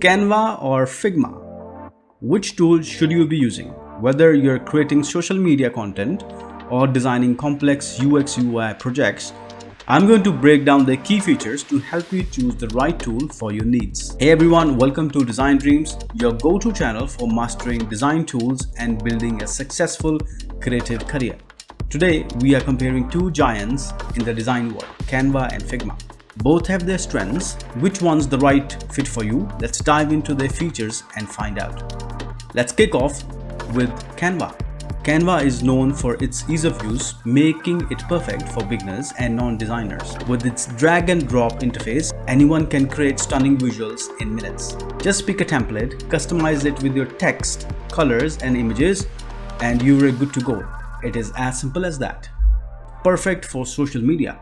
Canva or Figma? Which tool should you be using? Whether you're creating social media content or designing complex UX UI projects, I'm going to break down the key features to help you choose the right tool for your needs. Hey everyone, welcome to Design Dreams, your go-to channel for mastering design tools and building a successful creative career. Today, we are comparing two giants in the design world, Canva and Figma. Both have their strengths. Which one's the right fit for you? Let's dive into their features and find out. Let's kick off with Canva. Canva is known for its ease of use, making it perfect for beginners and non-designers. With its drag and drop interface, anyone can create stunning visuals in minutes. Just pick a template, customize it with your text, colors and images, and you're good to go. It is as simple as that. Perfect for social media.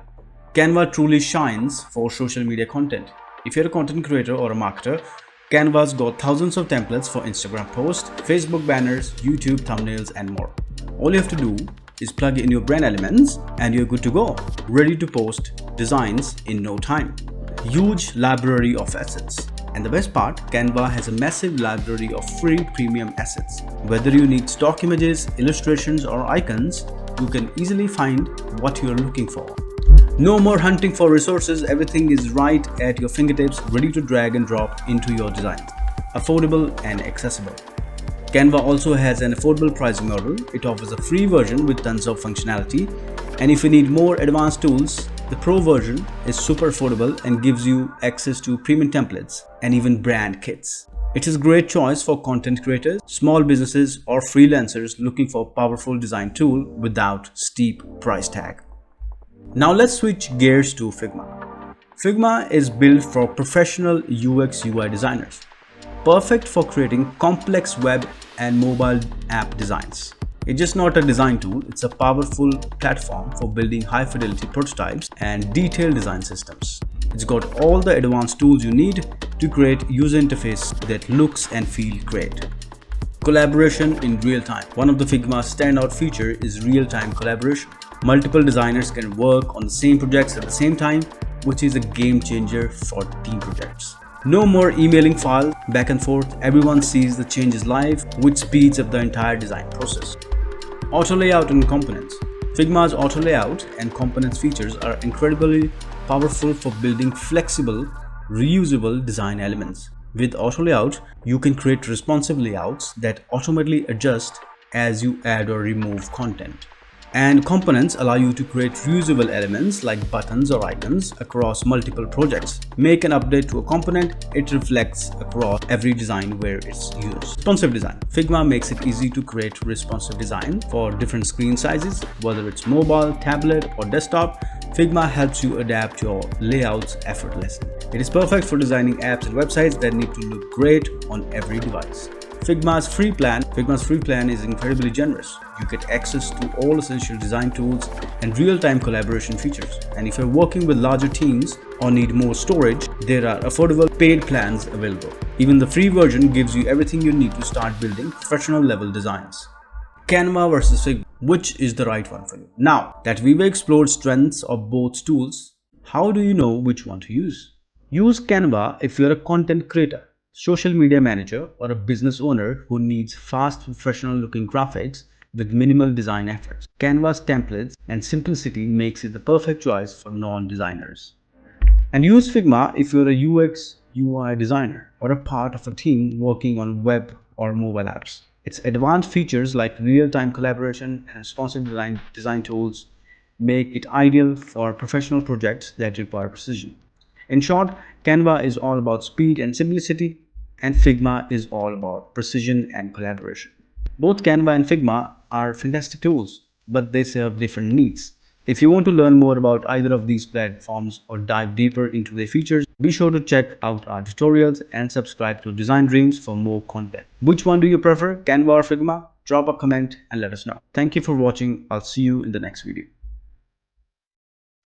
Canva truly shines for social media content. If you're a content creator or a marketer, Canva's got thousands of templates for Instagram posts, Facebook banners, YouTube thumbnails, and more. All you have to do is plug in your brand elements and you're good to go, ready to post designs in no time. Huge library of assets. And the best part, Canva has a massive library of free premium assets. Whether you need stock images, illustrations, or icons, you can easily find what you're looking for. No more hunting for resources, everything is right at your fingertips, ready to drag and drop into your designs. Affordable and accessible. Canva also has an affordable pricing model. It offers a free version with tons of functionality. And if you need more advanced tools, the Pro version is super affordable and gives you access to premium templates and even brand kits. It is a great choice for content creators, small businesses, or freelancers looking for a powerful design tool without steep price tag. Now let's switch gears to Figma. Figma is built for professional UX UI designers, perfect for creating complex web and mobile app designs. It's just not a design tool, it's a powerful platform for building high-fidelity prototypes and detailed design systems. It's got all the advanced tools you need to create user interface that looks and feels great. Collaboration in real time. One of the Figma's standout features is real-time collaboration. Multiple designers can work on the same projects at the same time, which is a game changer for team projects. No more emailing files back and forth, everyone sees the changes live, which speeds up the entire design process. Auto layout and components. Figma's auto layout and components features are incredibly powerful for building flexible, reusable design elements. With auto layout, you can create responsive layouts that automatically adjust as you add or remove content. And components allow you to create reusable elements like buttons or icons across multiple projects. Make an update to a component, it reflects across every design where it's used. Responsive design. Figma makes it easy to create responsive design for different screen sizes, whether it's mobile, tablet, or desktop. Figma helps you adapt your layouts effortlessly. It is perfect for designing apps and websites that need to look great on every device. Figma's free plan is incredibly generous. You get access to all essential design tools and real-time collaboration features. And if you're working with larger teams or need more storage, there are affordable paid plans available. Even the free version gives you everything you need to start building professional level designs. Canva versus Figma. Which is the right one for you? Now that we've explored strengths of both tools, how do you know which one to use? Use Canva if you're a content creator, social media manager, or a business owner who needs fast, professional looking graphics with minimal design efforts. Canva's templates and simplicity makes it the perfect choice for non-designers. And use Figma if you're a UX UI designer or a part of a team working on web or mobile apps. Its advanced features like real-time collaboration and responsive design tools make it ideal for professional projects that require precision. In short, Canva is all about speed and simplicity, and Figma is all about precision and collaboration. Both Canva and Figma are fantastic tools, but they serve different needs. If you want to learn more about either of these platforms or dive deeper into their features, be sure to check out our tutorials and subscribe to Design Dreams for more content. Which one do you prefer, Canva or Figma? Drop a comment and let us know. Thank you for watching. I'll see you in the next video.